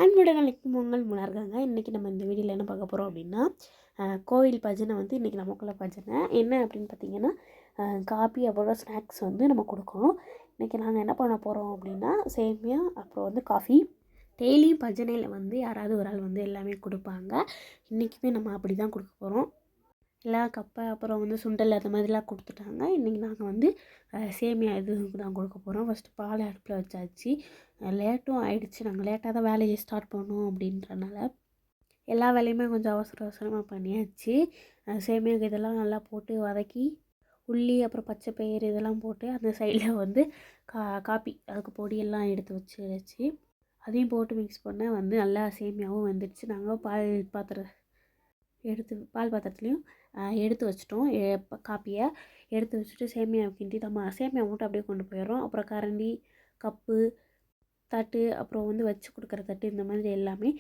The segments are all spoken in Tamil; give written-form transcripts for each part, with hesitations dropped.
அன்புடன் அழைக்கும் உங்கள் முன்னர்காங்க. இன்றைக்கி நம்ம இந்த வீடியோவில் என்ன பார்க்க போகிறோம் அப்படின்னா, கோவில் பஜனை வந்து இன்றைக்கி நமக்குள்ள பஜனை என்ன அப்படின்னு பார்த்திங்கன்னா, காபி அப்புறம் ஸ்நாக்ஸ் வந்து நம்ம கொடுக்கணும். இன்றைக்கி நாங்கள் என்ன பண்ண போகிறோம் அப்படின்னா, சேமியா அப்புறம் வந்து காஃபி. டெய்லியும் பஜனையில் வந்து யாராவது ஒரு ஆள் வந்து எல்லாமே கொடுப்பாங்க. இன்றைக்குமே நம்ம அப்படி தான் கொடுக்க போகிறோம். எல்லா கப்பை அப்புறம் வந்து சுண்டல் அந்த மாதிரிலாம் கொடுத்துட்டாங்க. இன்றைக்கி நாங்கள் வந்து சேமியா இது தான் கொடுக்க போகிறோம். ஃபஸ்ட்டு பால் அடுப்பில் வச்சாச்சு. லேட்டும் ஆகிடுச்சு. நாங்கள் லேட்டாக தான் வேலையை ஸ்டார்ட் பண்ணோம் அப்படின்றனால எல்லா வேலையுமே கொஞ்சம் அவசர அவசரமாக பண்ணியாச்சு. சேமியாவுக்கு இதெல்லாம் நல்லா போட்டு வதக்கி உள்ளி அப்புறம் பச்சை பயிறு இதெல்லாம் போட்டு அந்த சைடில் வந்து காப்பி அதுக்கு பொடியெல்லாம் எடுத்து வச்சு அதையும் போட்டு மிக்ஸ் பண்ண வந்து நல்லா சேமியாவும் வந்துடுச்சு. நாங்கள் பால் பாத்திரத்துலேயும் எடுத்து வச்சிட்டோம். காப்பியை எடுத்து வச்சுட்டு சேமியாவை கிண்டி நம்ம சேமியா மட்டும் அப்படியே கொண்டு போயிடுறோம். அப்புறம் கரண்டி, கப்பு, தட்டு, அப்புறம் வந்து வச்சு கொடுக்குற தட்டு, இந்த மாதிரி எல்லாமே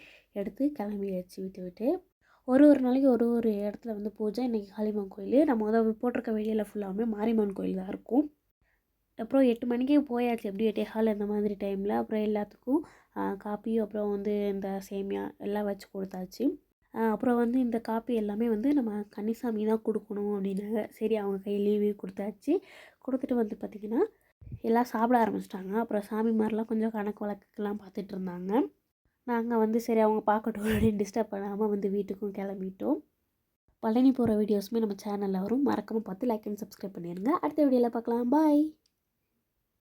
எடுத்து கிளம்பியாச்சு விட்டு ஒரு நாளைக்கு ஒரு இடத்துல வந்து பூஜை. இன்றைக்கி காளியம்மன் கோயில். நம்ம போட்டிருக்க வெளியில் ஃபுல்லாமே மாரியம்மன் கோயில் தான் இருக்கும். அப்புறம் 8 மணிக்கே போயாச்சு. எப்படி 8:15 இந்த மாதிரி டைமில். அப்புறம் எல்லாத்துக்கும் காப்பி அப்புறம் வந்து இந்த சேமியா எல்லாம் வச்சு கொடுத்தாச்சு. அப்புறம் வந்து இந்த காப்பி எல்லாமே வந்து நம்ம கன்னிசாமி தான் கொடுக்கணும் அப்படின்னாங்க. சரி, அவங்க கையிலேயே கொடுத்தாச்சு. கொடுத்துட்டு வந்து பார்த்திங்கன்னா எல்லாம் சாப்பிட ஆரம்பிச்சிட்டாங்க. அப்புறம் சாமி மாதிரிலாம் கொஞ்சம் கணக்கு வழக்குக்கெல்லாம் பார்த்துட்டு இருந்தாங்க. நாங்கள் வந்து சரி அவங்க பார்க்கட்டும் அப்படின்னு டிஸ்டர்ப் பண்ணாமல் வந்து வீட்டுக்கும் கிளம்பிட்டோம். பழனி போகிற வீடியோஸுமே நம்ம சேனலில் வரும். மறக்காமல் பார்த்து லைக் அண்ட் சப்ஸ்கிரைப் பண்ணிடுங்க. அடுத்த வீடியோவில் பார்க்கலாம். பாய்.